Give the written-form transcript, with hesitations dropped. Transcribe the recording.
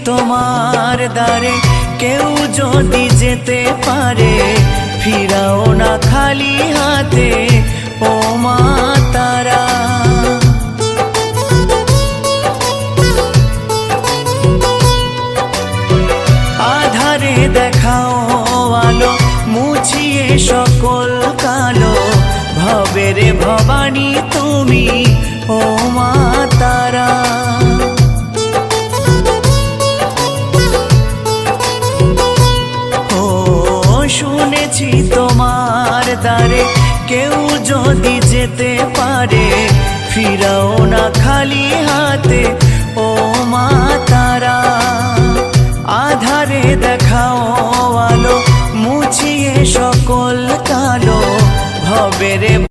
তোমার দ্বারে, কেউ যদি যেতে পারে ফিরাও না খালি হাতে ও মা তারা। আধারে দেখাও আলো, মুছিয়ে সকল কালো, ভবের ভবানী তুমি ও মা তারা। ও শুনেছি তোমার দ্বারে, কেউ যদি যেতে পারে ফিরাও না খালি হাতে ও মা তারা। আধারে দেখাও আলো, মুছিয়ে সকল কালো, ভবের